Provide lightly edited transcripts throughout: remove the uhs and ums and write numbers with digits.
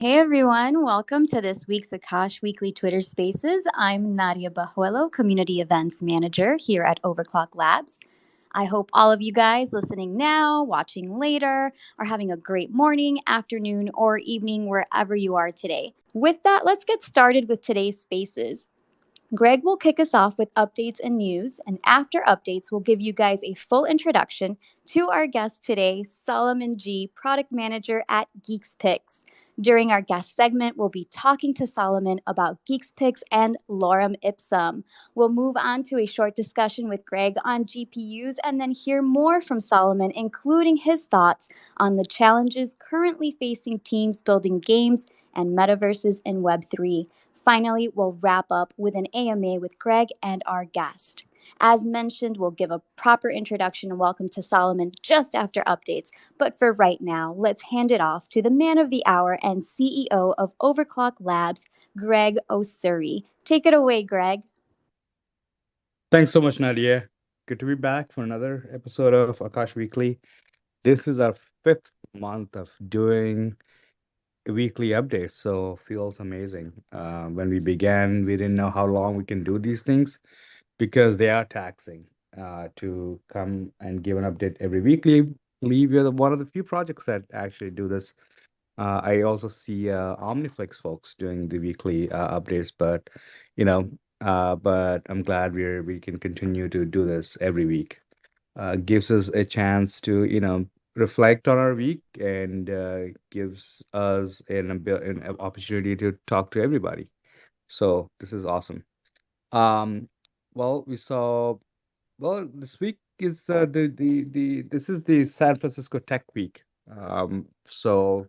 Hey everyone, welcome to this week's Akash Weekly Twitter Spaces. I'm Nadia Bajuelo, Community Events Manager here at Overclock Labs. I hope all of you guys listening now, watching later, are having a great morning, afternoon, or evening wherever you are today. With that, let's get started with today's spaces. Greg will kick us off with updates and news, and after updates, we'll give you guys a full introduction to our guest today, Solomon G, Product Manager at GeeksPix. During our guest segment, we'll be talking to Solomon about GeeksPix and Lorem Ipsum. We'll move on to a short discussion with Greg on GPUs and then hear more from Solomon, including his thoughts on the challenges currently facing teams building games and metaverses in Web3. Finally, we'll wrap up with an AMA with Greg and our guest. As mentioned, we'll give a proper introduction and welcome to Solomon just after updates. But for right now, let's hand it off to the man of the hour and CEO of Overclock Labs, Greg Osuri. Take it away, Greg. Thanks so much, Nadia. Good to be back for another episode of Akash Weekly. This is our fifth month of doing weekly updates, so feels amazing. When we began, we didn't know how long we can do these things because they are taxing. To come and give an update every weekly, believe you're one of the few projects that actually do this. I also see Omniflix folks doing the weekly updates, you know, but I'm glad we can continue to do this every week. Gives us a chance to, reflect on our week and gives us an opportunity to talk to everybody. So this is awesome. Um, well, we saw. Well, this week is the this is the San Francisco Tech Week. So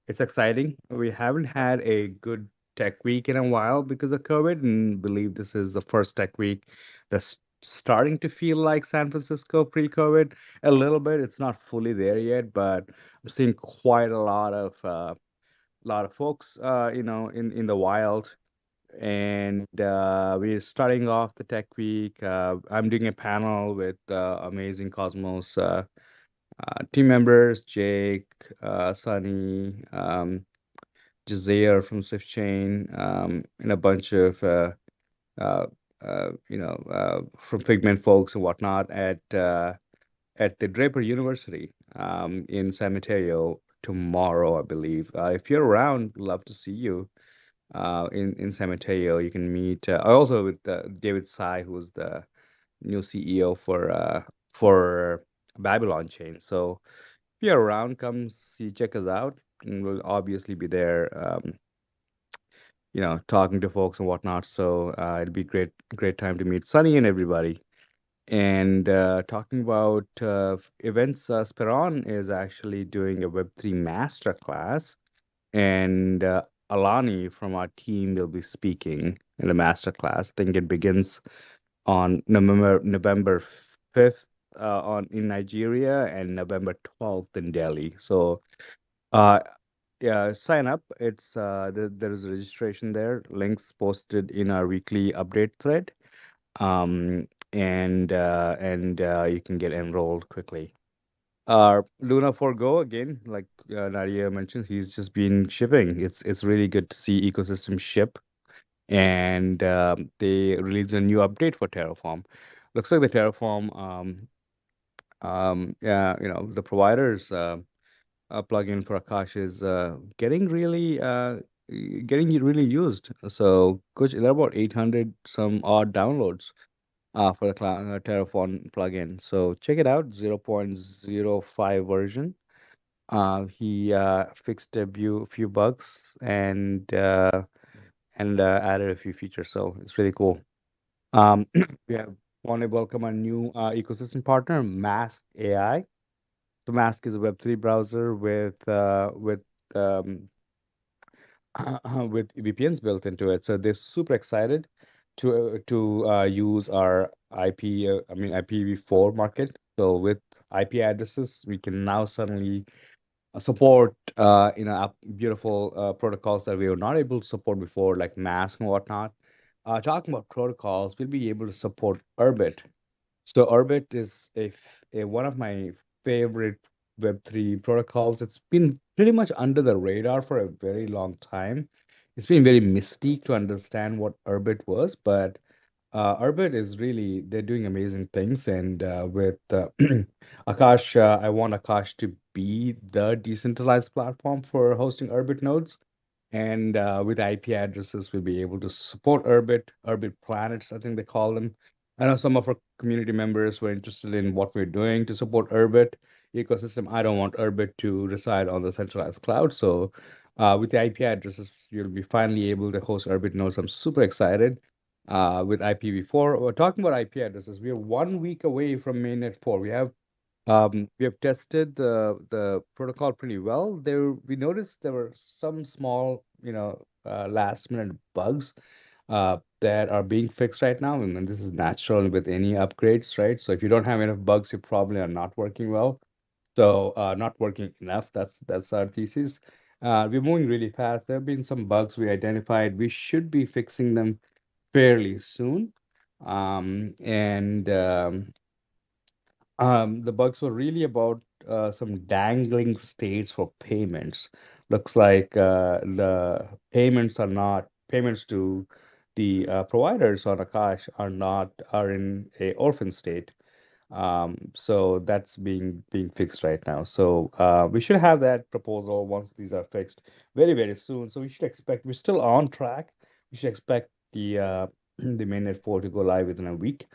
it's exciting. We haven't had a good tech week in a while because of COVID, and believe this is the first tech week that's starting to feel like San Francisco pre-COVID a little bit. It's not fully there yet, but I'm seeing quite a lot of folks, in the wild. And we're starting off the tech week. I'm doing a panel with amazing Cosmos team members, Jake, Sunny. Jazeer from SwiftChain, and a bunch of uh, from Figment folks and whatnot at the Draper University in San Mateo tomorrow, I believe. If you're around, love to see you in San Mateo. You can meet also with David Tsai, who's the new CEO for Babylon Chain. So if you're around, come see, check us out, and we'll obviously be there. Talking to folks and whatnot. So it'll be great time to meet Sunny and everybody. And talking about events, Speron is actually doing a Web3 masterclass, and Alani from our team will be speaking in the masterclass. I think it begins on November 5th on in Nigeria and November 12th in Delhi. So uh, yeah, sign up. There is a registration there. Links posted in our weekly update thread. And you can get enrolled quickly. Luna Forgo again, like Nadia mentioned, he's just been shipping. It's really good to see ecosystem ship, and they released a new update for Terraform. Looks like the Terraform, yeah, the providers. Plugin for Akash is getting really used. So, coach, there are about 800 some odd downloads for the Terraform plugin. So check it out, 0.05 version. He fixed a few bugs and added a few features. So it's really cool. Um, we want to welcome our new ecosystem partner, Mask AI. So Mask is a Web3 browser um, with VPNs built into it. So they're super excited to use our IPv4 market. So with IP addresses, we can now suddenly support beautiful protocols that we were not able to support before, like Mask and whatnot. Talking about protocols, we'll be able to support Urbit. So Urbit is one of my favorite Web3 protocols. It's been pretty much under the radar for a very long time. It's been very mystique to understand what Urbit was, but Urbit is really, they're doing amazing things. And with Akash, I want Akash to be the decentralized platform for hosting Urbit nodes. And with IP addresses, we'll be able to support Urbit planets, I think they call them. I know some of our community members were interested in what we're doing to support Urbit ecosystem. I don't want Urbit to reside on the centralized cloud. So with the IP addresses, you'll be finally able to host Urbit nodes. I'm super excited with IPv4. We're talking about IP addresses. We are 1 week away from mainnet 4. We have tested the protocol pretty well. We noticed there were some small, last minute bugs that are being fixed right now, and this is natural with any upgrades, right? So if you don't have enough bugs, you probably are not working well. So not working enough. That's our thesis. We're moving really fast. There have been some bugs we identified. We should be fixing them fairly soon. And the bugs were really about some dangling states for payments. Looks like the payments to the providers on Akash are in a orphan state. So that's being fixed right now. So we should have that proposal once these are fixed very, very soon. So we should expect we're still on track. We should expect the the mainnet 4 to go live within a week,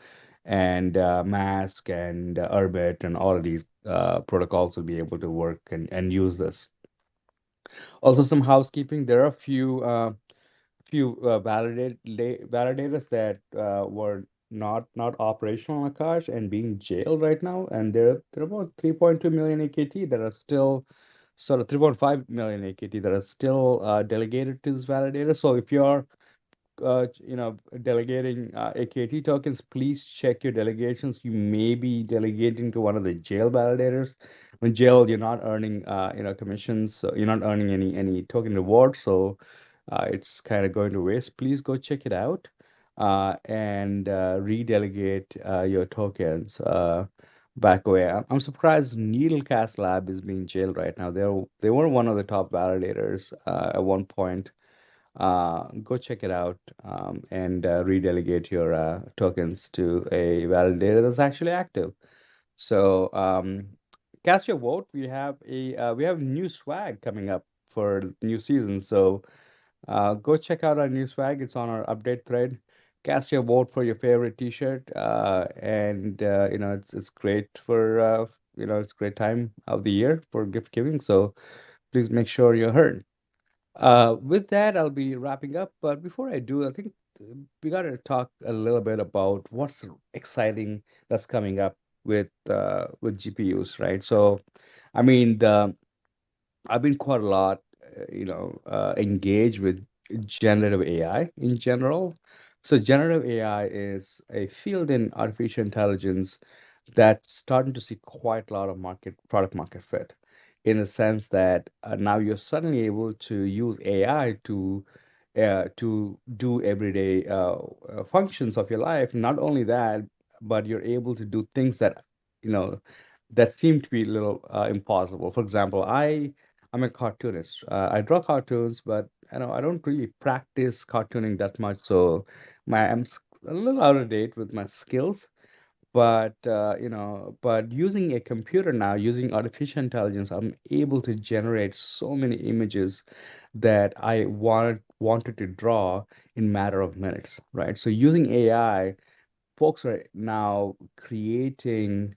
and Mask and Urbit and all of these protocols will be able to work and use this. Also, some housekeeping. There are a few validators that were not operational on Akash and being jailed right now, and there are about 3.2 million AKT that are still, sort of 3.5 million AKT that are still delegated to this validator. So if you're delegating AKT tokens, please check your delegations. You may be delegating to one of the jail validators. When jail, you're not earning, commissions. So you're not earning any token rewards. So it's kind of going to waste. Please go check it out and redelegate your tokens back away. I'm surprised Needlecast Lab is being jailed right now. They were one of the top validators at one point. Go check it out and redelegate your tokens to a validator that's actually active. So cast your vote. We have new swag coming up for the new season. So go check out our new swag. It's on our update thread. Cast your vote for your favorite T-shirt, and it's great for it's a great time of the year for gift giving. So please make sure you're heard. With that, I'll be wrapping up. But before I do, I think we got to talk a little bit about what's exciting that's coming up with GPUs, right? So, I mean, I've been quite a lot, engaged with generative AI in general. So, generative AI is a field in artificial intelligence that's starting to see quite a lot of product market fit, in the sense that now you're suddenly able to use AI to do everyday functions of your life. Not only that, but you're able to do things you know that seem to be a little impossible. For example, I'm a cartoonist. I draw cartoons, but I don't really practice cartooning that much. So a little out of date with my skills. But using a computer now, using artificial intelligence, I'm able to generate so many images that I wanted to draw in matter of minutes, right? So using AI, folks are now creating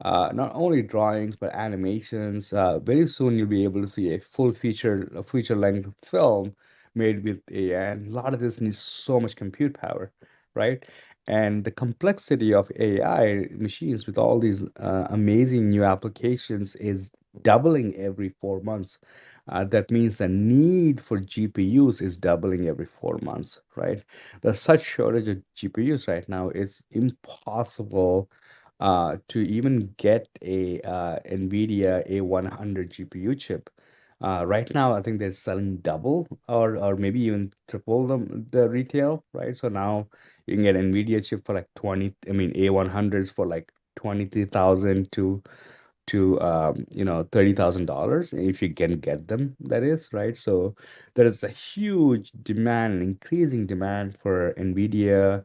not only drawings but animations. Very soon you'll be able to see a feature length film made with AI. And a lot of this needs so much compute power, right? And the complexity of AI machines with all these amazing new applications is doubling every 4 months. That means the need for GPUs is doubling every 4 months, right? There's such shortage of GPUs right now. It's impossible to even get a NVIDIA A100 GPU chip. Right now, I think they're selling double or maybe even triple the retail, right? So now you can get NVIDIA chip for like 20, I mean A100s for like 23,000 to to $30,000 if you can get them, that is, right? So there is a huge demand, increasing demand for NVIDIA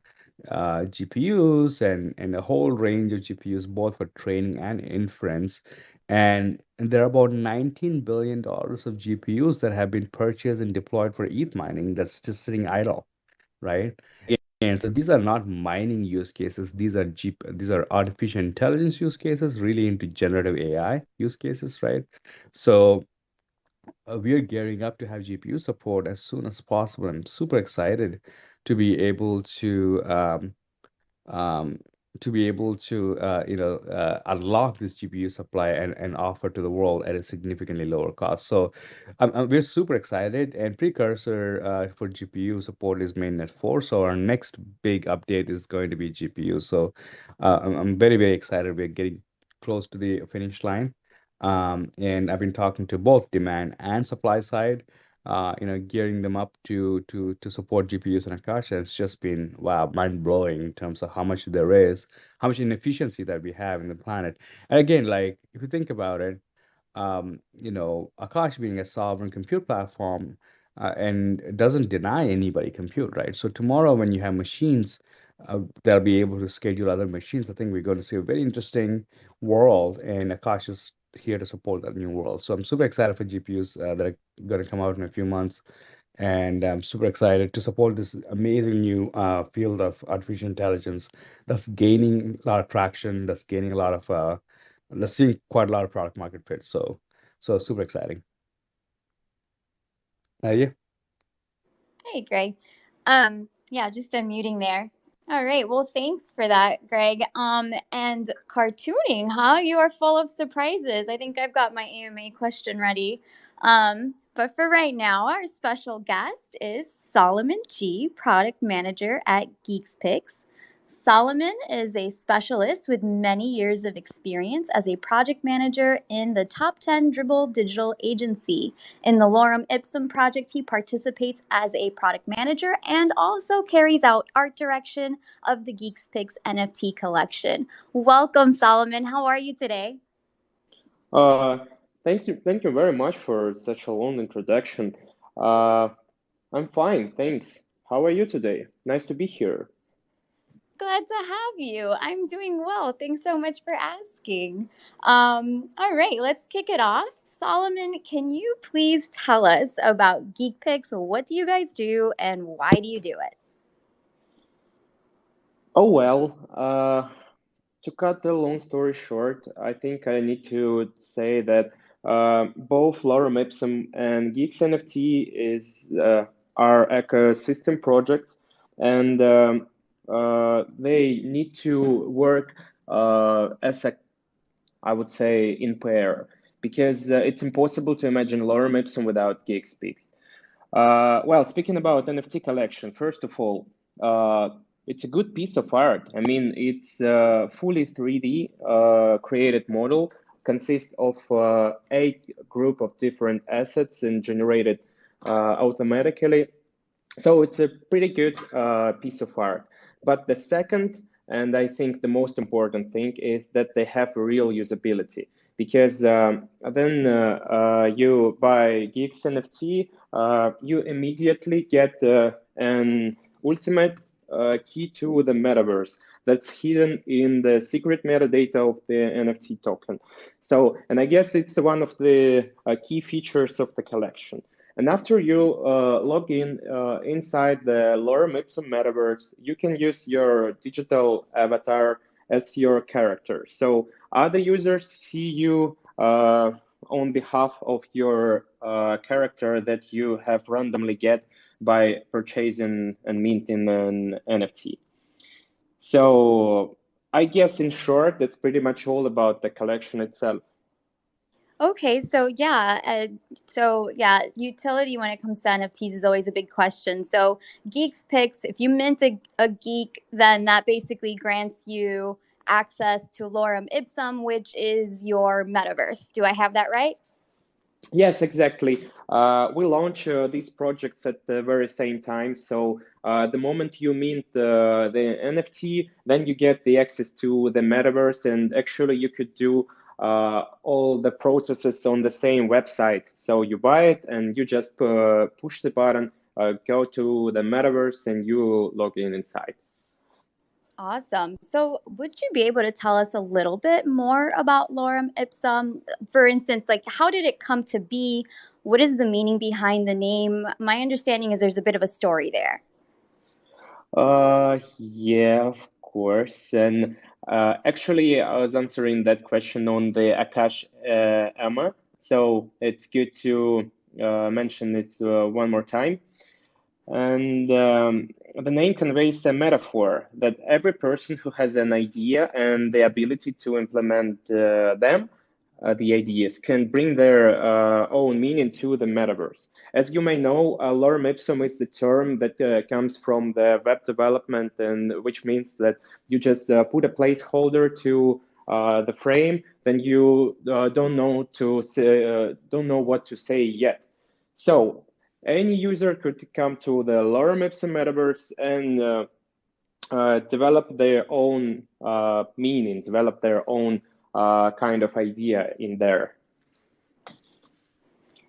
GPUs and a whole range of GPUs, both for training and inference. And there are about $19 billion of GPUs that have been purchased and deployed for ETH mining that's just sitting idle, right? And so these are not mining use cases. These are artificial intelligence use cases, really into generative AI use cases, right? So we are gearing up to have GPU support as soon as possible. I'm super excited to be able um, unlock this GPU supply and offer to the world at a significantly lower cost. So we're super excited. And precursor for GPU support is mainnet 4. So our next big update is going to be GPU. So I'm very, very excited. We're getting close to the finish line. And I've been talking to both demand and supply side, gearing them up to support GPUs and Akash. And it's just been wow, mind blowing in terms of how much there is, how much inefficiency that we have in the planet. And again, like if you think about it, Akash being a sovereign compute platform and doesn't deny anybody compute, right? So tomorrow, when you have machines, they'll be able to schedule other machines. I think we're going to see a very interesting world, and Akash is here to support that new world. So I'm super excited for GPUs that are going to come out in a few months, and I'm super excited to support this amazing new field of artificial intelligence that's gaining a lot of traction, that's gaining a lot of let's see quite a lot of product market fit. So super exciting. Yeah. Hey, Greg. Yeah, just unmuting there. All right. Well, thanks for that, Greg. And cartooning, huh? You are full of surprises. I think I've got my AMA question ready. But for right now, our special guest is Solomon G, product manager at GeekspicsNFT. Solomon is a specialist with many years of experience as a project manager in the top 10 Dribble digital agency. In the Lorem Ipsum project, he participates as a product manager and also carries out art direction of the GeekspicsNFT NFT collection. Welcome, Solomon. How are you today? Uh, thank you very much for such a long introduction. Uh, I'm fine, thanks. How are you today? Nice to be here. Glad to have you. I'm doing well. Thanks so much for asking. All right, let's kick it off. Solomon, can you please tell us about GeekPix? What do you guys do and why do you do it? Oh well, to cut the long story short, I think I need to say that both Lorem Ipsum and Geeks NFT is our ecosystem project, and they need to work as a, I would say, in pair, because it's impossible to imagine Lorem Ipsum without GeekSpeaks. Well, speaking about NFT collection, first of all, it's a good piece of art. I mean, it's a fully 3D created model, consists of 8 group of different assets and generated automatically. So it's a pretty good piece of art. But the second, and I think the most important thing, is that they have real usability. Because then you buy Geeks NFT, you immediately get an ultimate key to the metaverse that's hidden in the secret metadata of the NFT token. So, and I guess it's one of the key features of the collection. And after you log in inside the Lorem Ipsum metaverse, you can use your digital avatar as your character. So other users see you on behalf of your character that you have randomly get by purchasing and minting an NFT. So I guess in short, that's pretty much all about the collection itself. Okay, so yeah, utility when it comes to NFTs is always a big question. So Geeks Picks, if you mint a geek, then that basically grants you access to Lorem Ipsum, which is your metaverse. Do I have that right? Yes, exactly. We launch these projects at the very same time. So the moment you mint the NFT, then you get the access to the metaverse, and actually you could do all the processes on the same website. So you buy it and you just push the button, go to the metaverse, and you log in inside. Awesome. So, would you be able to tell us a little bit more about Lorem Ipsum? For instance, like how did it come to be? What is the meaning behind the name? My understanding is there's a bit of a story there. Yeah, of course. And actually, I was answering that question on the Akash Emma. So it's good to mention this one more time. And the name conveys a metaphor that every person who has an idea and the ability to implement the ideas, can bring their own meaning to the metaverse. As you may know, lorem ipsum is the term that comes from the web development, and which means that you just put a placeholder to the frame, then you don't know what to say yet. So any user could come to the lorem ipsum metaverse and develop their own meaning, develop their own kind of idea in there.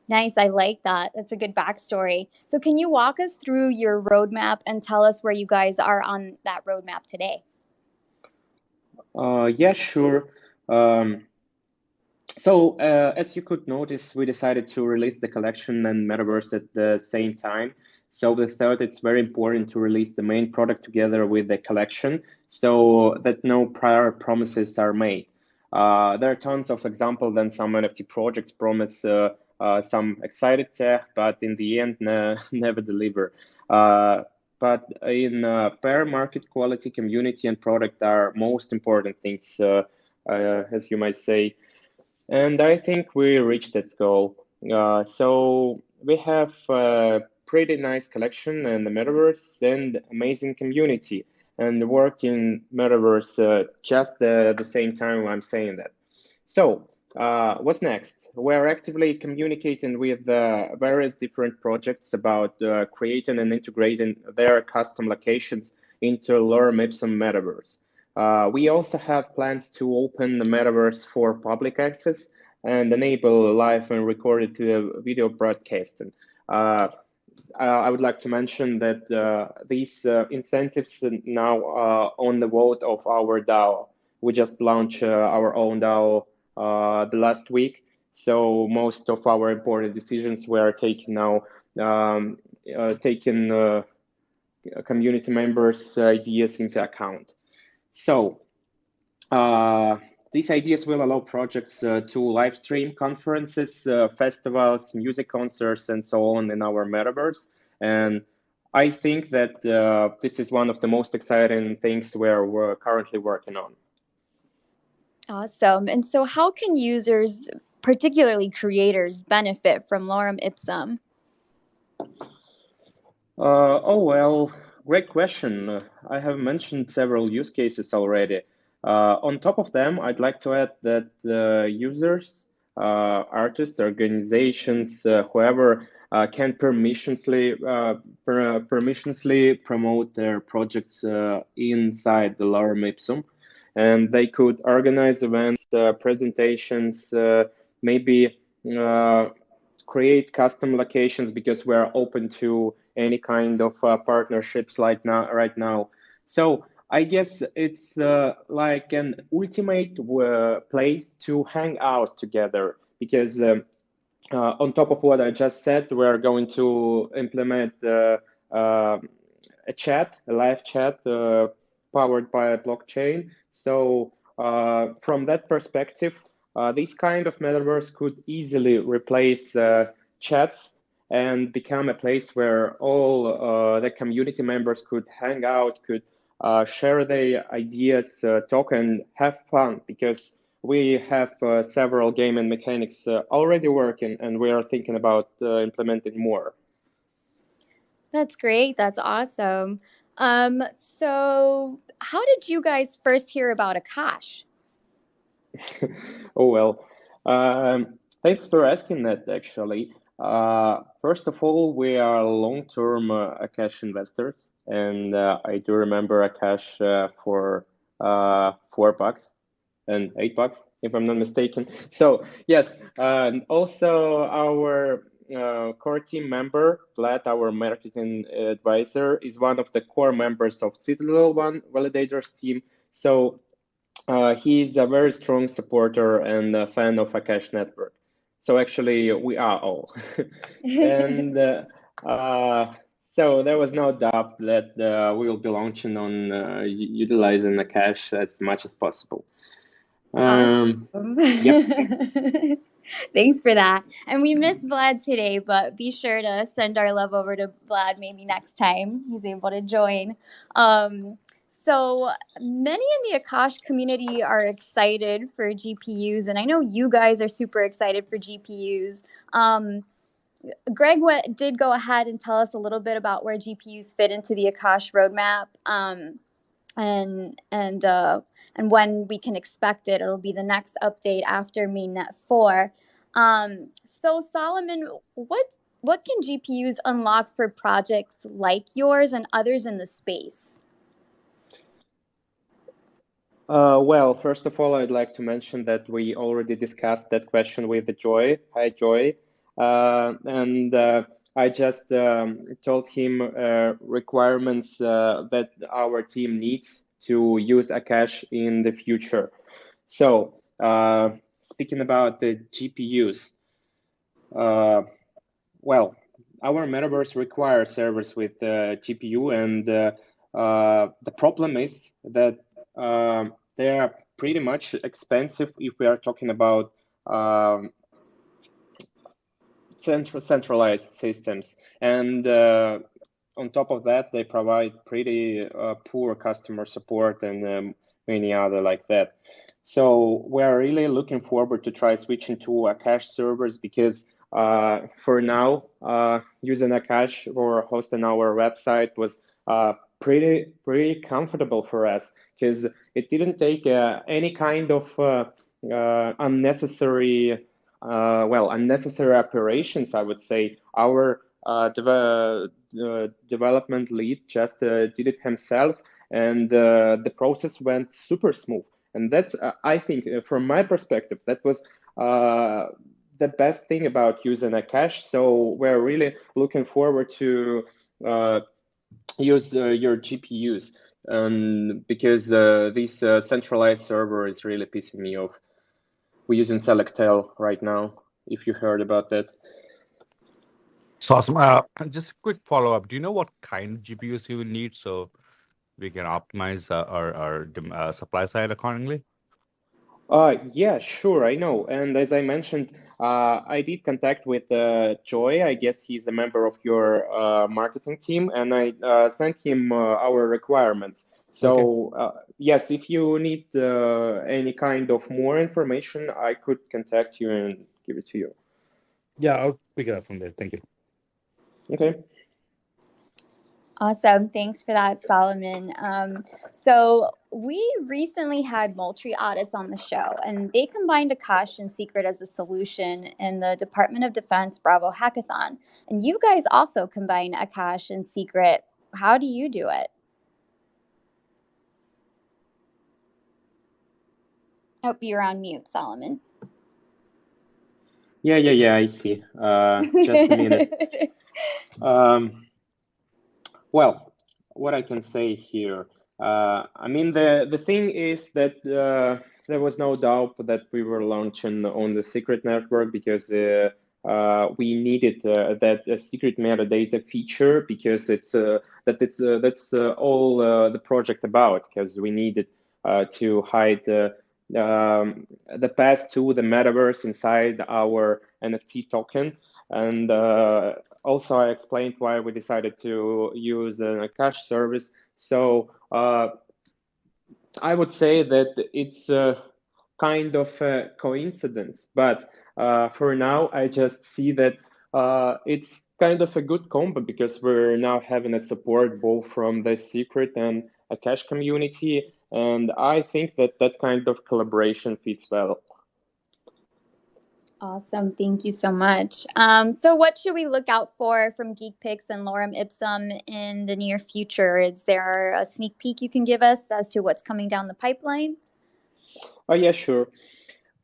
Nice. I like that. That's a good backstory. So, can you walk us through your roadmap and tell us where you guys are on that roadmap today? Yeah, sure. So as you could notice, we decided to release the collection and metaverse at the same time. So we thought it's very important to release the main product together with the collection so that no prior promises are made. There are tons of examples and some NFT projects promise some excited tech, but in the end, never deliver. But in fair market quality, community and product are most important things, as you might say. And I think we reached that goal. So we have a pretty nice collection in the metaverse and amazing community, and work in metaverse just the same time I'm saying that. So what's next? We're actively communicating with various different projects about creating and integrating their custom locations into Lorem Ipsum metaverse. We also have plans to open the metaverse for public access and enable live and recorded video broadcasting. I would like to mention that these incentives now are on the vote of our DAO. We just launched our own DAO the last week, so most of our important decisions were taken now, taking community members' ideas into account. So these ideas will allow projects to live stream conferences, festivals, music concerts, and so on in our metaverse. And I think that this is one of the most exciting things we're currently working on. Awesome. And so, how can users, particularly creators, benefit from Lorem Ipsum? Well, great question. I have mentioned several use cases already. On top of them, I'd like to add that users, artists, organizations, whoever can permissionlessly promote their projects inside the Lorem Ipsum, and they could organize events, presentations, maybe create custom locations, because we're open to any kind of partnerships right now. So I guess it's like an ultimate place to hang out together, because on top of what I just said, we're going to implement a live chat powered by a blockchain. So from that perspective, this kind of metaverse could easily replace chats and become a place where all the community members could hang out, could share their ideas, talk and have fun, because we have several game and mechanics already working, and we are thinking about implementing more. That's great. That's awesome. So, how did you guys first hear about Akash? Oh, well, thanks for asking that, actually. First of all, we are long-term Akash investors, and I do remember Akash for $4. $108, if I'm not mistaken. So yes, and also our core team member, Vlad, our marketing advisor, is one of the core members of Citadel One Validator's team. So he's a very strong supporter and a fan of Akash Network. So actually, we are all. And so there was no doubt that we will be launching on utilizing Akash as much as possible. Awesome. Yep. Thanks for that. And we missed Vlad today, but be sure to send our love over to Vlad maybe next time he's able to join. So many in the Akash community are excited for GPUs, and I know you guys are super excited for GPUs. Greg did go ahead and tell us a little bit about where GPUs fit into the Akash roadmap, and when we can expect it. It'll be the next update after mainnet 4. So Solomon, what can GPUs unlock for projects like yours and others in the space? Well, first of all, I'd like to mention that we already discussed that question with Joy. Hi, Joy. And I just told him requirements that our team needs to use Akash in the future. So speaking about the GPUs, well, our metaverse requires servers with GPU, and the problem is that they are pretty much expensive if we are talking about centralized systems. And on top of that, they provide pretty poor customer support and many other like that. So we're really looking forward to try switching to Akash servers, because for now, using Akash or hosting our website was pretty comfortable for us, because it didn't take any kind of unnecessary operations, I would say. Our development lead just did it himself, and the process went super smooth. And that's, I think, from my perspective, that was the best thing about using Akash. So we're really looking forward to use your GPUs, because this centralized server is really pissing me off. We're using Selectel right now, if you heard about that. It's awesome. Just a quick follow-up. Do you know what kind of GPUs you will need so we can optimize our supply side accordingly? Yeah, sure, I know. And as I mentioned, I did contact with Joy. I guess he's a member of your marketing team, and I sent him our requirements. So yes, if you need any kind of more information, I could contact you and give it to you. Yeah, I'll pick it up from there. Thank you. Okay. Awesome. Thanks for that, Solomon. So we recently had Moultrie Audits on the show, and they combined Akash and Secret as a solution in the Department of Defense Bravo Hackathon. And you guys also combine Akash and Secret. How do you do it? Oh, you're on mute, Solomon. Yeah, I see. Just a minute. Well, what I can say here, I mean, the thing is that there was no doubt that we were launching on the Secret network, because we needed that secret metadata feature, because that's all the project about, because we needed to hide the path to the metaverse inside our NFT token. And also, I explained why we decided to use an Akash service. So I would say that it's kind of a coincidence, but for now, I just see that it's kind of a good combo, because we're now having a support both from the Secret and Akash community, and I think that that kind of collaboration fits well. Awesome. Thank you so much. So what should we look out for from GeekPix and Lorem Ipsum in the near future? Is there a sneak peek you can give us as to what's coming down the pipeline? Oh, yeah, sure.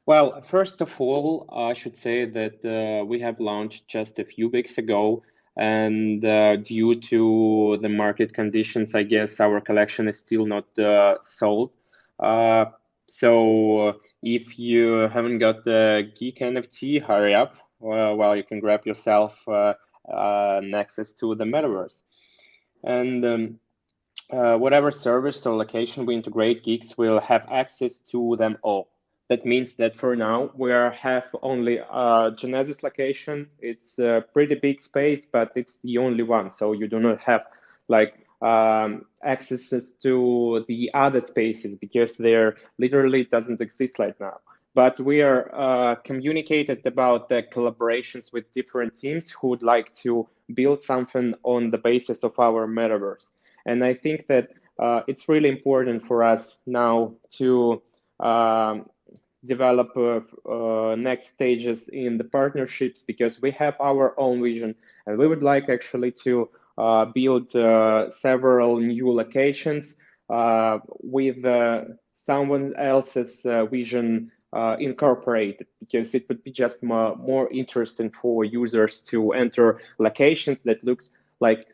Well, first of all, I should say that we have launched just a few weeks ago, and due to the market conditions, I guess our collection is still not sold. So if you haven't got the Geek NFT, hurry up while you can grab yourself an access to the metaverse. And whatever service or location we integrate, geeks will have access to them all. That means that for now we have only a Genesis location. It's a pretty big space, but it's the only one. So you do not have like accesses to the other spaces because there literally doesn't exist right now. But we are communicated about the collaborations with different teams who would like to build something on the basis of our metaverse. And I think that it's really important for us now to develop next stages in the partnerships because we have our own vision and we would like actually to build several new locations with someone else's vision incorporated, because it would be just more interesting for users to enter locations that looks like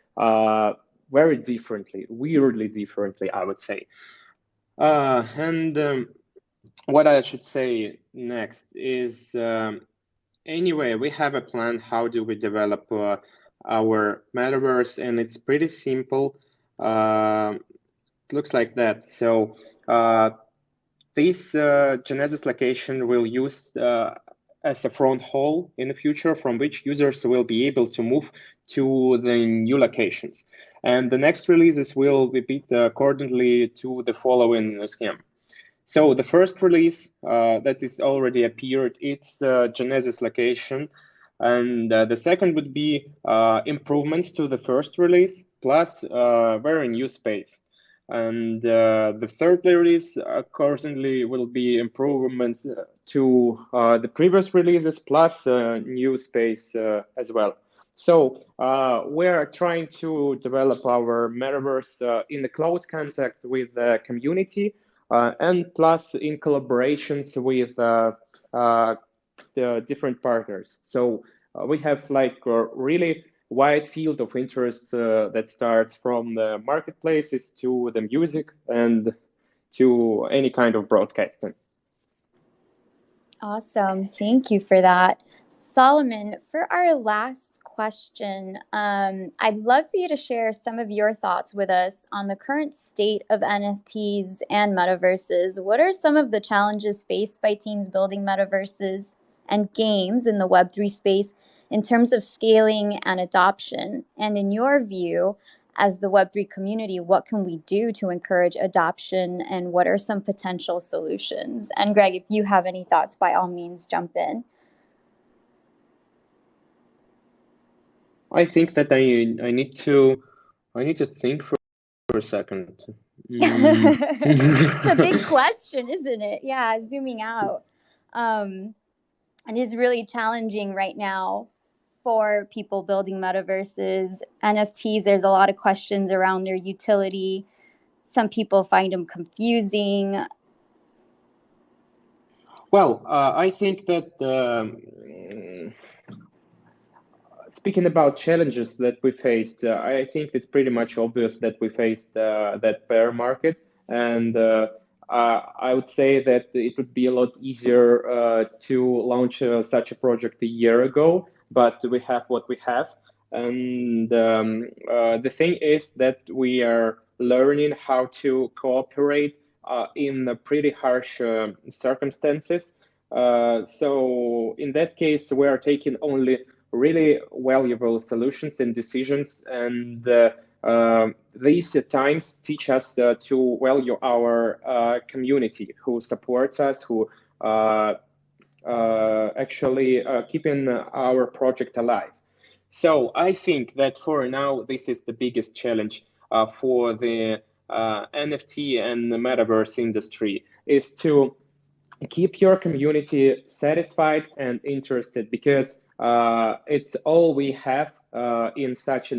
very differently, weirdly differently, I would say. And what I should say next is, anyway, we have a plan. How do we develop our metaverse? And it's pretty simple. It looks like that. So this Genesis location will use as a front hall in the future from which users will be able to move to the new locations. And the next releases will repeat accordingly to the following scheme. So the first release that is already appeared, it's Genesis location. And the second would be improvements to the first release, plus very new space. And the third release accordingly will be improvements to the previous releases, plus new space as well. So we're trying to develop our metaverse in the close contact with the community, and plus in collaborations with the different partners. So we have like a really wide field of interests that starts from the marketplaces to the music and to any kind of broadcasting. Awesome. Thank you for that. Solomon, for our last question, I'd love for you to share some of your thoughts with us on the current state of NFTs and metaverses. What are some of the challenges faced by teams building metaverses and games in the Web3 space in terms of scaling and adoption? And in your view, as the Web3 community, what can we do to encourage adoption, and what are some potential solutions? And Greg, if you have any thoughts, by all means, jump in. I think that I need to think for a second. It's a big question, isn't it? Yeah, zooming out. And it's really challenging right now for people building metaverses. NFTs, there's a lot of questions around their utility. Some people find them confusing. Well, I think that speaking about challenges that we faced, I think it's pretty much obvious that we faced that bear market. And I would say that it would be a lot easier to launch such a project a year ago, but we have what we have. And the thing is that we are learning how to cooperate in the pretty harsh circumstances. So in that case, we are taking only really valuable solutions and decisions, and these times teach us to value our community who supports us, who actually keeping our project alive. So I think that for now, this is the biggest challenge for the NFT and the metaverse industry, is to keep your community satisfied and interested, because it's all we have in such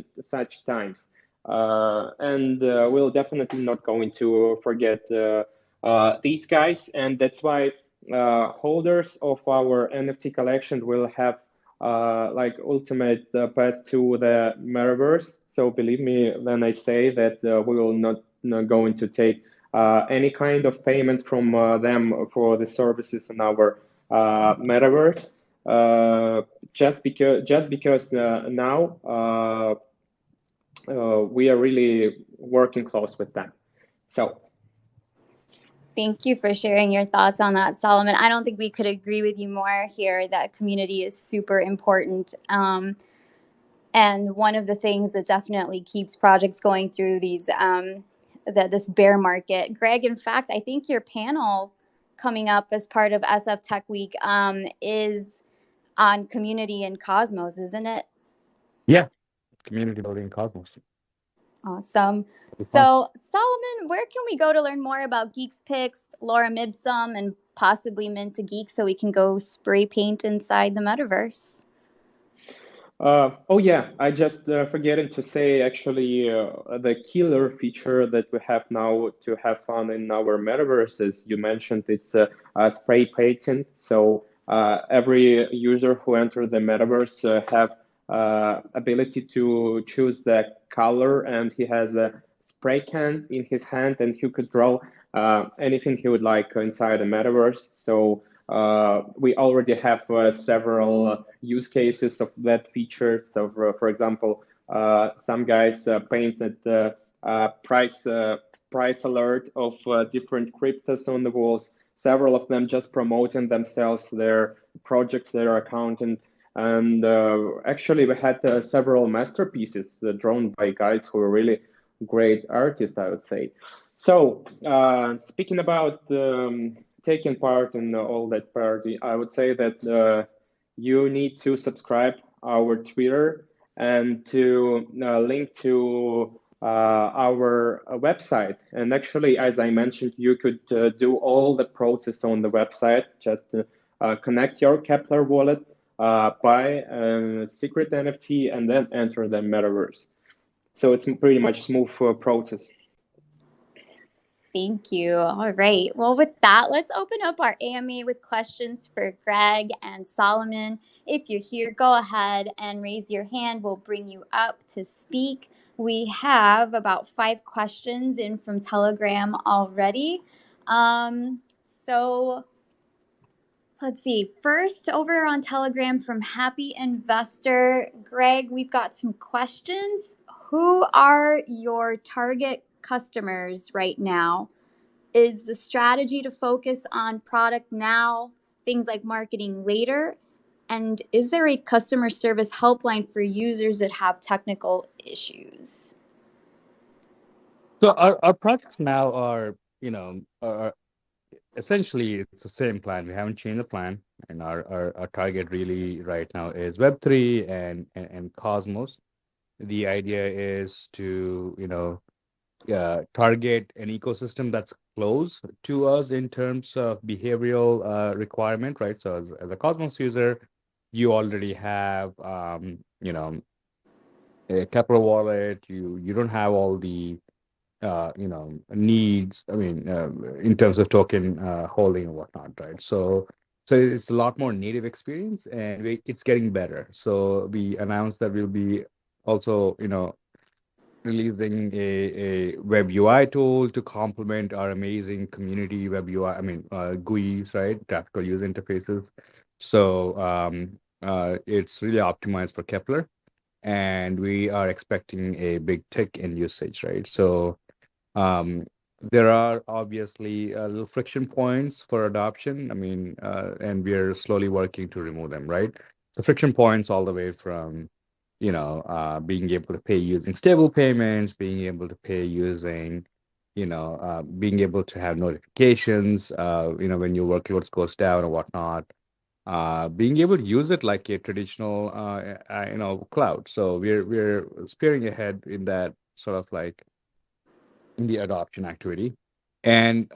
times. And we're definitely not going to forget these guys, and that's why holders of our NFT collection will have like ultimate path to the metaverse. So believe me when I say that we will not going to take any kind of payment from them for the services in our metaverse. Just because now we are really working close with them. So thank you for sharing your thoughts on that, Solomon. I don't think we could agree with you more here that community is super important. And one of the things that definitely keeps projects going through this bear market. Greg, in fact, I think your panel coming up as part of SF Tech Week is on community and Cosmos, isn't it? Yeah, community building Cosmos. Awesome. So, Solomon, where can we go to learn more about GeekspicsNFT, Lorem Ipsum, and possibly Mint a Geek so we can go spray paint inside the metaverse? Oh yeah, I just forgetting to say actually the killer feature that we have now to have fun in our metaverse, as you mentioned, it's a spray painting. So every user who enters the metaverse have ability to choose the color, and he has a spray can in his hand, and he could draw anything he would like inside the metaverse. So we already have several use cases of that feature. So, for example, some guys painted the price alert of different cryptos on the walls. Several of them just promoting themselves, their projects, their accountant. And actually, we had several masterpieces drawn by guys who are really great artists, I would say. So, speaking about taking part in all that party, I would say that you need to subscribe our Twitter and to link to our website. And actually, as I mentioned, you could do all the process on the website. Just connect your Kepler wallet, buy a secret NFT, and then enter the metaverse. So it's pretty much smooth process. Thank you. All right. Well, with that, let's open up our AMA with questions for Greg and Solomon. If you're here, go ahead and raise your hand. We'll bring you up to speak. We have about 5 questions in from Telegram already. So let's see. First, over on Telegram from Happy Investor, Greg, we've got some questions. Who are your target customers right now? Is the strategy to focus on product now, things like marketing later? And is there a customer service helpline for users that have technical issues? So our projects now are, are essentially it's the same plan. We haven't changed the plan, and our target really right now is Web3 and Cosmos. The idea is to, target an ecosystem that's close to us in terms of behavioral requirement, right? So as a Cosmos user, you already have, a Kepler wallet. You don't have all the needs. I mean, in terms of token holding and whatnot, right? So it's a lot more native experience, and it's getting better. So we announced that we'll be also, releasing a web UI tool to complement our amazing community web UI. I mean, GUIs, right? Graphical user interfaces. So it's really optimized for Kepler, and we are expecting a big tick in usage, right? So there are obviously little friction points for adoption. I mean, and we are slowly working to remove them, right? So friction points all the way from, being able to pay using stable payments, being able to pay using, being able to have notifications, when your workloads goes down or whatnot, being able to use it like a traditional, cloud. So we're spearing ahead in that sort of like in the adoption activity. And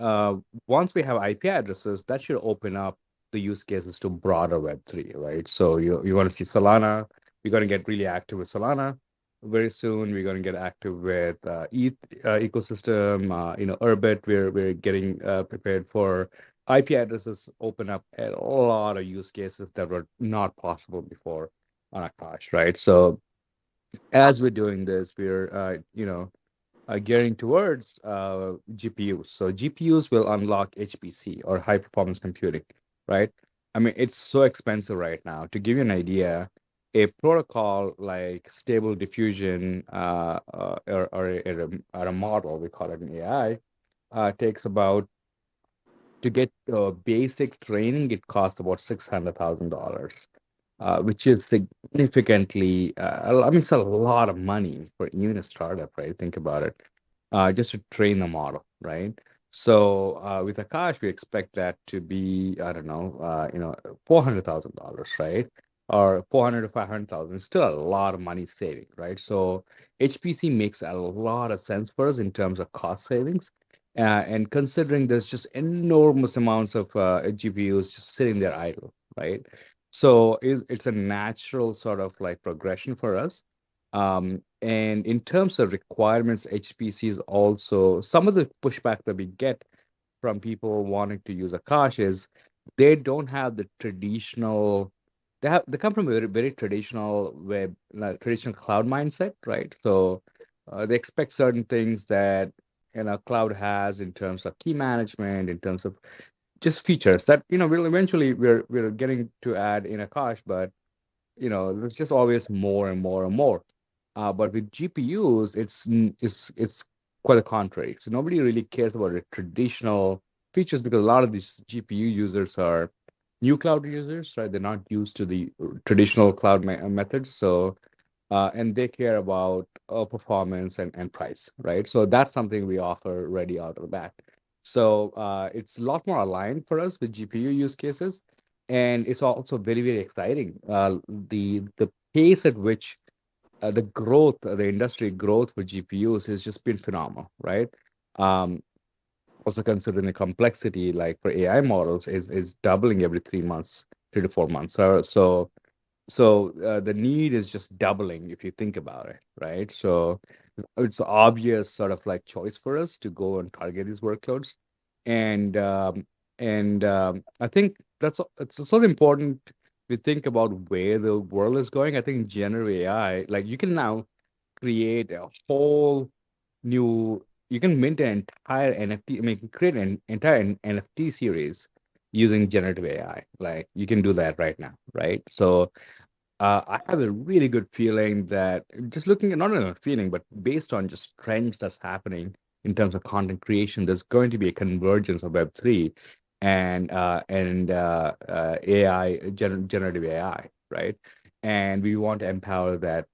once we have IP addresses, that should open up the use cases to broader Web3, right? So you want to see Solana, you're going to get really active with Solana. Very soon, we're going to get active with ETH ecosystem. Urbit, we're getting prepared for IP addresses. Open up a lot of use cases that were not possible before on Akash, right? So as we're doing this, we're gearing towards GPUs. So GPUs will unlock HPC or high performance computing, right? I mean, it's so expensive right now. To give you an idea, a protocol like Stable Diffusion or a model, we call it an AI, takes about to get basic training, it costs about $600,000, which is significantly, I mean, it's a lot of money for even a startup, right? Think about it, just to train the model, right? So with Akash, we expect that to be, I don't know, $400,000, right? Or 400 to 500,000. It's still a lot of money saving, right? So HPC makes a lot of sense for us in terms of cost savings. And considering there's just enormous amounts of GPUs just sitting there idle, right? So it's a natural sort of like progression for us. And in terms of requirements, HPC is also some of the pushback that we get from people wanting to use Akash is they don't have the traditional. They come from a very, very traditional web, like, traditional cloud mindset, right? So they expect certain things that cloud has in terms of key management, in terms of just features that we'll eventually we're getting to add in Akash, but there's just always more and more and more. But with GPUs, it's quite the contrary. So nobody really cares about the traditional features because a lot of these GPU users are new cloud users, right? They're not used to the traditional cloud methods. So and they care about performance and price, right? So that's something we offer ready out of the bat. So it's a lot more aligned for us with GPU use cases, and it's also very, very exciting. The pace at which the growth, the industry growth for GPUs has just been phenomenal, right? Um, Also considering the complexity, like for AI models, is doubling every 3 months, 3 to 4 months. So the need is just doubling if you think about it, right? So it's obvious sort of like choice for us to go and target these workloads, and I think it's so important to think about where the world is going. I think generative AI, like you can now create a whole new, you can mint an entire NFT, I mean, create an entire NFT series using generative AI. Like you can do that right now, right? So I have a really good feeling that just looking at not only a feeling, but based on just trends that's happening in terms of content creation, there's going to be a convergence of Web3 and AI, generative AI, right? And we want to empower that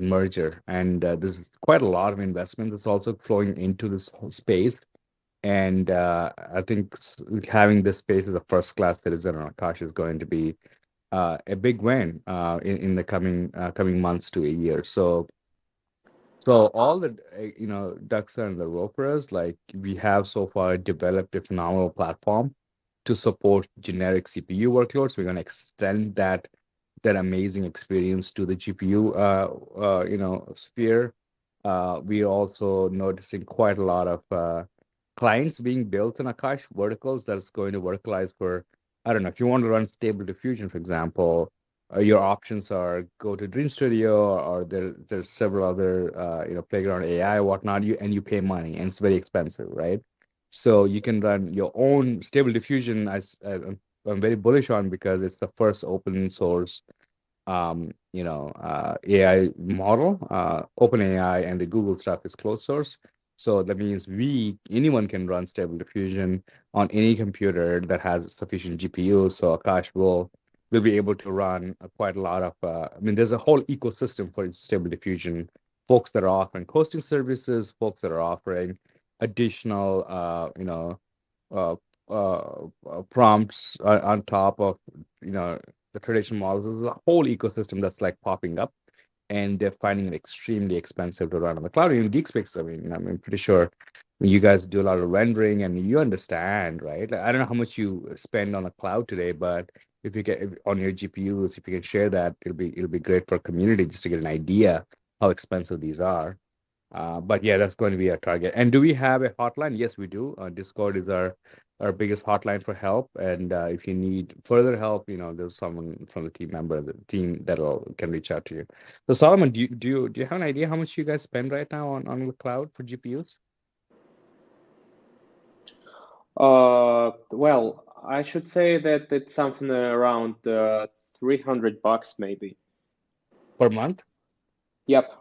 merger. And this is quite a lot of investment that's also flowing into this whole space. And I think having this space as a first-class citizen on Akash is going to be a big win in the coming months to a year. So all the ducks are in the row for us. Like we have so far developed a phenomenal platform to support generic CPU workloads. We're going to extend that amazing experience to the GPU sphere. We are also noticing quite a lot of clients being built in Akash verticals that's going to verticalize for, I don't know, if you want to run Stable Diffusion, for example, your options are go to Dream Studio, or there's several other Playground AI, whatnot. You pay money, and it's very expensive, right? So you can run your own Stable Diffusion. I'm very bullish on because it's the first open source AI model. OpenAI and the Google stuff is closed source. So that means anyone can run Stable Diffusion on any computer that has sufficient GPU. So Akash will be able to run quite a lot of, I mean, there's a whole ecosystem for Stable Diffusion, folks that are offering hosting services, folks that are offering additional, uh, prompts on top of, you know, the traditional models. There's a whole ecosystem that's like popping up, and they're finding it extremely expensive to run on the cloud. Even GeekSpics, I'm pretty sure you guys do a lot of rendering and you understand, right? Like, I don't know how much you spend on the cloud today, but if you get on your GPUs, if you can share that, it'll be great for community just to get an idea how expensive these are. But yeah, that's going to be our target. And do we have a hotline? Yes, we do. Discord is our biggest hotline for help. And if you need further help, there's someone from the team that'll can reach out to you. So Solomon, do you have an idea how much you guys spend right now on the cloud for GPUs Well, I should say that it's something around $300 maybe. per month? Yep.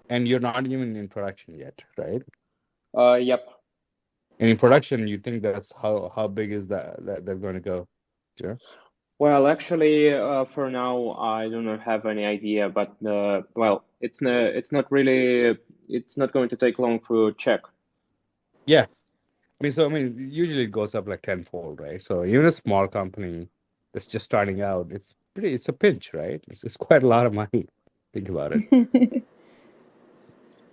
And you're not even in production yet, right? Yep. And in production, you think that's how big is that they're going to go? Yeah. Well, actually, for now, I do not have any idea, but well, it's not going to take long to check. Yeah. Usually it goes up like tenfold, right? So even a small company that's just starting out, it's a pinch, right? It's quite a lot of money. Think about it.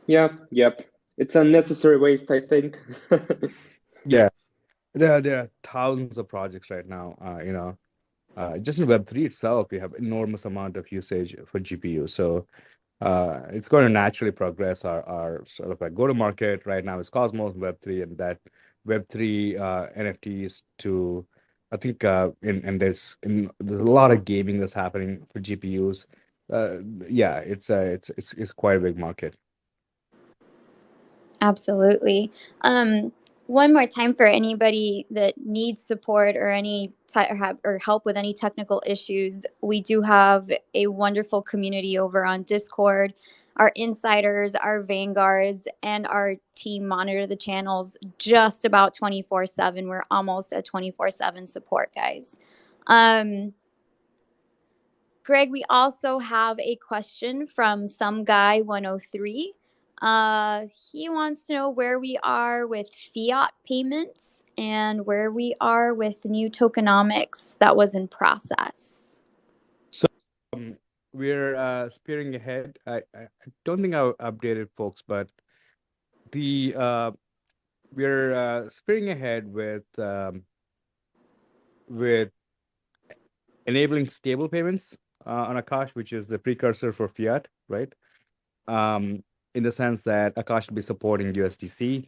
Yeah, yep. It's unnecessary waste, I think. Yeah. There are thousands of projects right now. Just in Web3 itself, we have enormous amount of usage for GPU. So it's going to naturally progress our sort of like go to market right now is Cosmos Web3 and that Web3 NFTs to I think there's a lot of gaming that's happening for GPUs. Yeah, it's quite a big market. Absolutely. One more time for anybody that needs support or or help with any technical issues, we do have a wonderful community over on Discord. Our insiders, our vanguards, and our team monitor the channels just about 24/7. We're almost a 24/7 support, guys. Greg, we also have a question from some guy 103. He wants to know where we are with fiat payments and where we are with new tokenomics that was in process. So we're spearing ahead. I don't think I updated folks, but we're spearing ahead with enabling stable payments on Akash, which is the precursor for fiat, right? In the sense that Akash will be supporting USDC.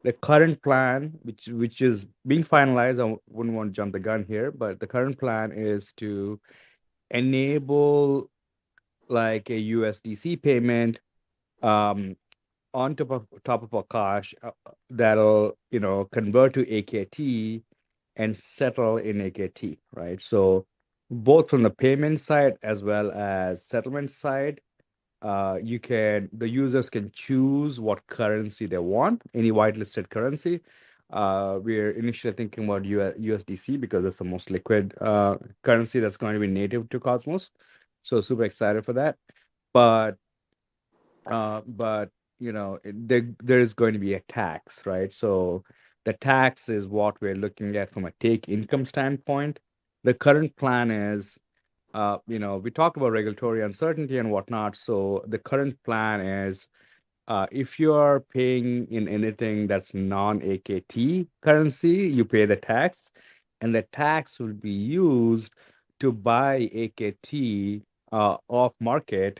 The current plan, which is being finalized, I wouldn't want to jump the gun here, but the current plan is to enable like a USDC payment um, on top of Akash that'll convert to AKT and settle in AKT, right? So both from the payment side as well as settlement side, the users can choose what currency they want, any whitelisted currency. We're initially thinking about USDC because it's the most liquid currency that's going to be native to Cosmos. So super excited for that. But there is going to be a tax, right? So the tax is what we're looking at from a take income standpoint. The current plan is we talked about regulatory uncertainty and whatnot. So the current plan is if you are paying in anything that's non-AKT currency, you pay the tax, and the tax will be used to buy AKT off market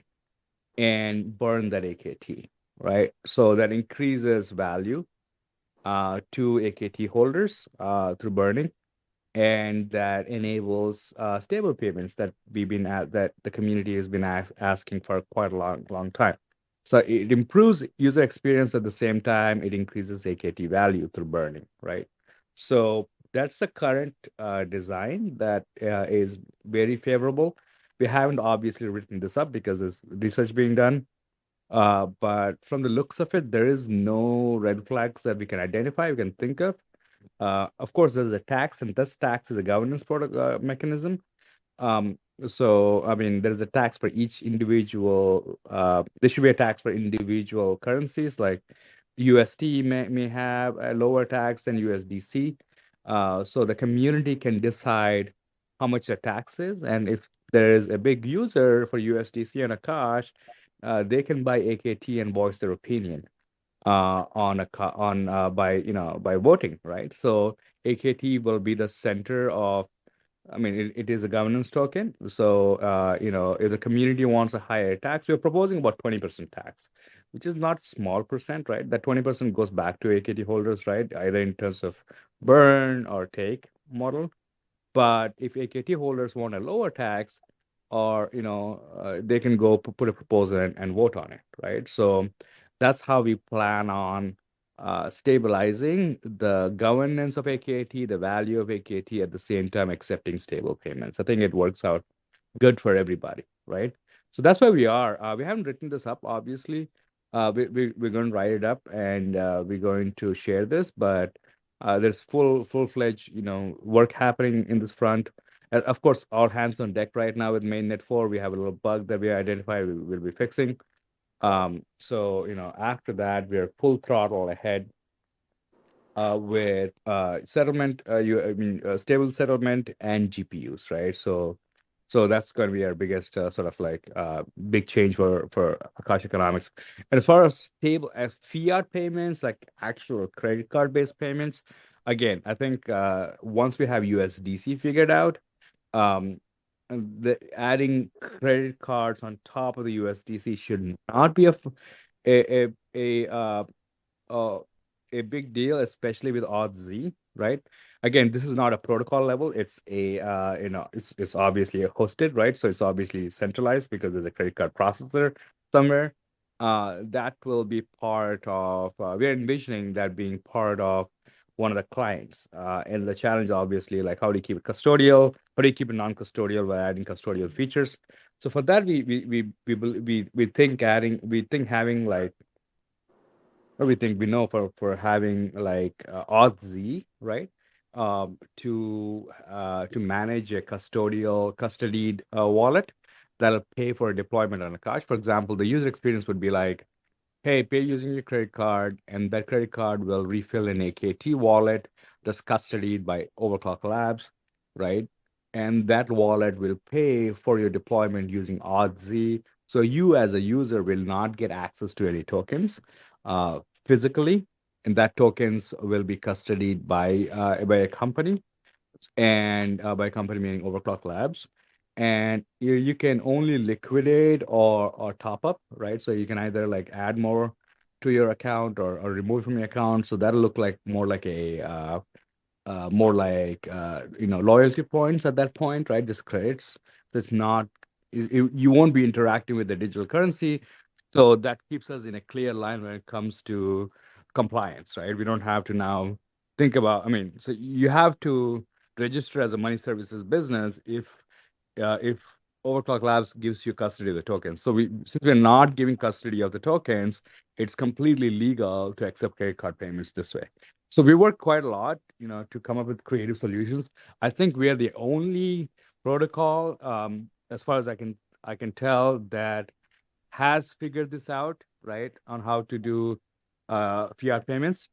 and burn that AKT, right? So that increases value to AKT holders through burning, and that enables stable payments that the community has been asking for quite a long time. So it improves user experience at the same time it increases AKT value through burning, right? So that's the current design that is very favorable. We haven't obviously written this up because there's research being done. But from the looks of it, there is no red flags that we can identify, we can think of. Of course, there's a tax, and this tax is a governance mechanism. So, I mean, there's a tax for each individual. There should be a tax for individual currencies, like USD may have a lower tax than USDC. So the community can decide how much the tax is, and if there is a big user for USDC and Akash, they can buy AKT and voice their opinion by voting, right? So AKT will be the center of I mean, it is a governance token. So, if the community wants a higher tax, we're proposing about 20% tax, which is not small percent, right? That 20% goes back to AKT holders, right? Either in terms of burn or take model. But if AKT holders want a lower tax, or they can go put a proposal and vote on it, right? So that's how we plan on stabilizing the governance of AKT, the value of AKT, at the same time accepting stable payments. I think it works out good for everybody, right? So that's where we are. We haven't written this up, obviously. We're going to write it up, and we're going to share this, but there's full-fledged, work happening in this front. Of course, all hands on deck right now with mainnet 4. We have a little bug that we identified we'll be fixing. So, after that, we're full throttle ahead with settlement, stable settlement and GPUs, right? So that's going to be our biggest sort of like big change for Akash economics. And as far as stable as fiat payments, like actual credit card based payments, again, I think once we have USDC figured out, um, the adding credit cards on top of the USDC should not be a uh, a big deal, especially with odds Z, right? Again, this is not a protocol level. It's it's obviously hosted, right? So it's obviously centralized because there's a credit card processor somewhere. That will be part of, we're envisioning that being part of one of the clients. And the challenge, obviously, like how do you keep it custodial? How do you keep it non-custodial by adding custodial features? So for that, we think having like everything we know for having like auth right? To manage a custodied wallet that'll pay for a deployment on Akash. For example, the user experience would be like, hey, pay using your credit card, and that credit card will refill an AKT wallet that's custodied by Overclock Labs, right? And that wallet will pay for your deployment using auth. So you as a user will not get access to any tokens physically, and that tokens will be custodied by a company, and by company meaning Overclock Labs. And you can only liquidate or top up, right? So you can either like add more to your account or remove from your account. So that'll look like more like loyalty points at that point, right? Just credits. So it's not you won't be interacting with the digital currency. So that keeps us in a clear line when it comes to compliance, right? We don't have to now think about. I mean, so you have to register as a money services business if Overclock Labs gives you custody of the tokens. So since we're not giving custody of the tokens, it's completely legal to accept credit card payments this way. So we work quite a lot, to come up with creative solutions. I think we are the only protocol, as far as I can tell, that has figured this out, right, on how to do fiat payments.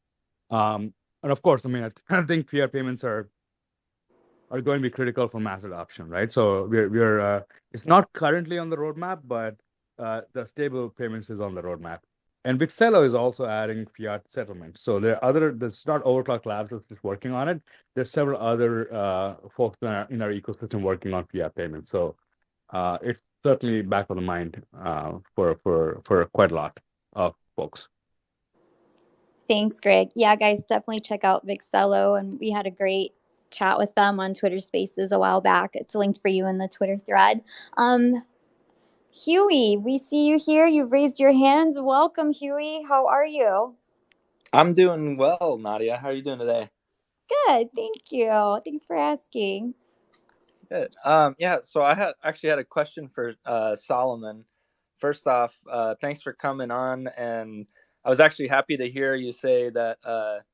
And of course, I mean, I think fiat payments are going to be critical for mass adoption, right? So we're it's not currently on the roadmap, but the stable payments is on the roadmap. And Vixello is also adding fiat settlement. So there's not Overclock Labs that's just working on it. There's several other folks in our ecosystem working on fiat payments. So it's certainly back of the mind for quite a lot of folks. Thanks, Greg. Yeah, guys, definitely check out Vixello. And we had a great chat with them on Twitter Spaces a while back. It's linked for you in the Twitter thread. Huey, we see you here. You've raised your hands. Welcome, Huey. How are you? I'm doing well, Nadia. How are you doing today? Good, thank you. Thanks for asking. Good. Yeah, so I had a question for Solomon. First off, thanks for coming on, and I was actually happy to hear you say that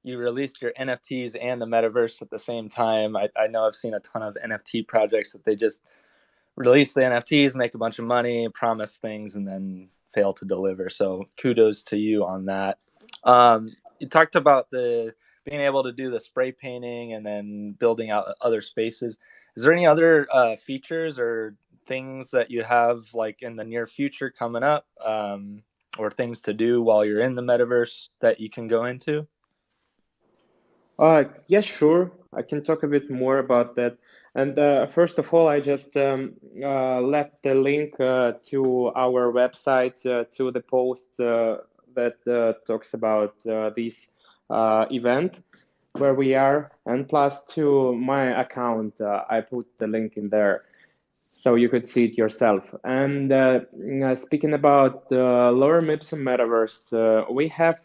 you released your NFTs and the metaverse at the same time. I know I've seen a ton of NFT projects that they just release the NFTs, make a bunch of money, promise things, and then fail to deliver. So kudos to you on that. You talked about being able to do the spray painting and then building out other spaces. Is there any other features or things that you have like in the near future coming up, or things to do while you're in the metaverse that you can go into? Yeah, sure. I can talk a bit more about that. And first of all, I just left the link to our website to the post that talks about this event where we are, and plus to my account, I put the link in there so you could see it yourself. And speaking about Lorem Ipsum Metaverse, we have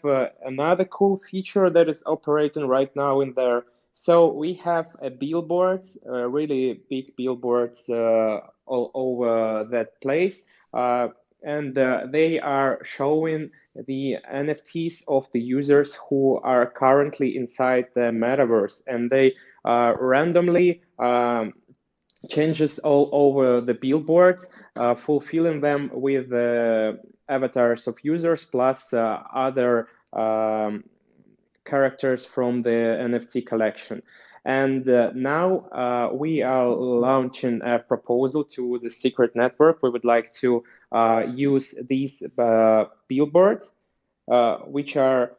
another cool feature that is operating right now in there. So we have billboards, really big billboards all over that place. And they are showing the NFTs of the users who are currently inside the metaverse. And they randomly changes all over the billboards, fulfilling them with avatars of users plus other characters from the NFT collection. And now we are launching a proposal to the Secret Network. We would like to use these billboards, which are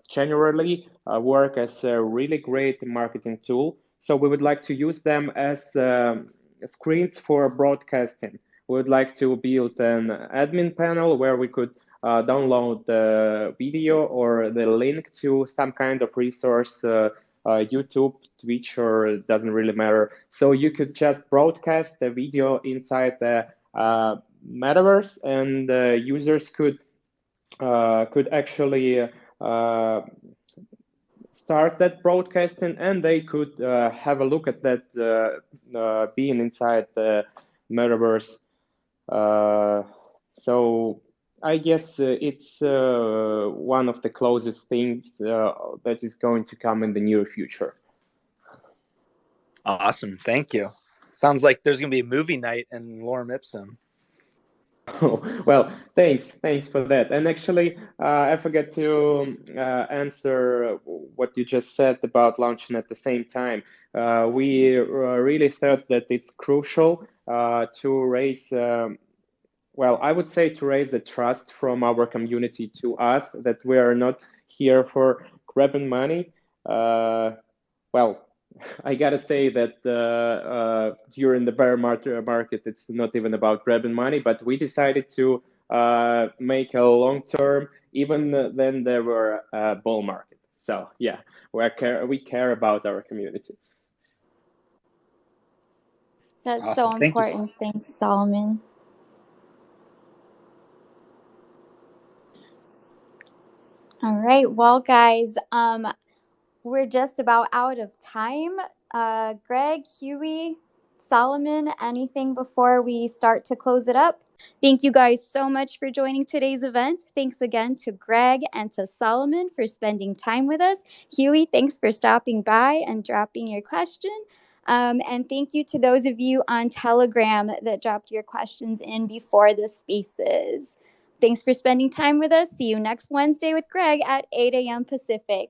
generally work as a really great marketing tool. So we would like to use them as screens for broadcasting. We would like to build an admin panel where we could download the video or the link to some kind of resource, YouTube, Twitch, or it doesn't really matter. So you could just broadcast the video inside the metaverse, and users could actually start that broadcasting, and they could have a look at that being inside the metaverse. So I guess it's one of the closest things that is going to come in the near future. Awesome. Thank you. Sounds like there's going to be a movie night in Lorem Ipsum. Oh, well, thanks for that. And actually, I forgot to answer what you just said about launching at the same time. We really thought that it's crucial to raise, well, I would say to raise the trust from our community to us, that we are not here for grabbing money. Well, I gotta say that during the bear market, it's not even about grabbing money, but we decided to make a long term, even then there were a bull market. So yeah, we care about our community. That's Awesome. so important. Thanks, Solomon. All right. Well, guys, we're just about out of time. Greg, Huey, Solomon, anything before we start to close it up? Thank you guys so much for joining today's event. Thanks again to Greg and to Solomon for spending time with us. Huey, thanks for stopping by and dropping your question. And thank you to those of you on Telegram that dropped your questions in before the spaces. Thanks for spending time with us. See you next Wednesday with Greg at 8 a.m. Pacific.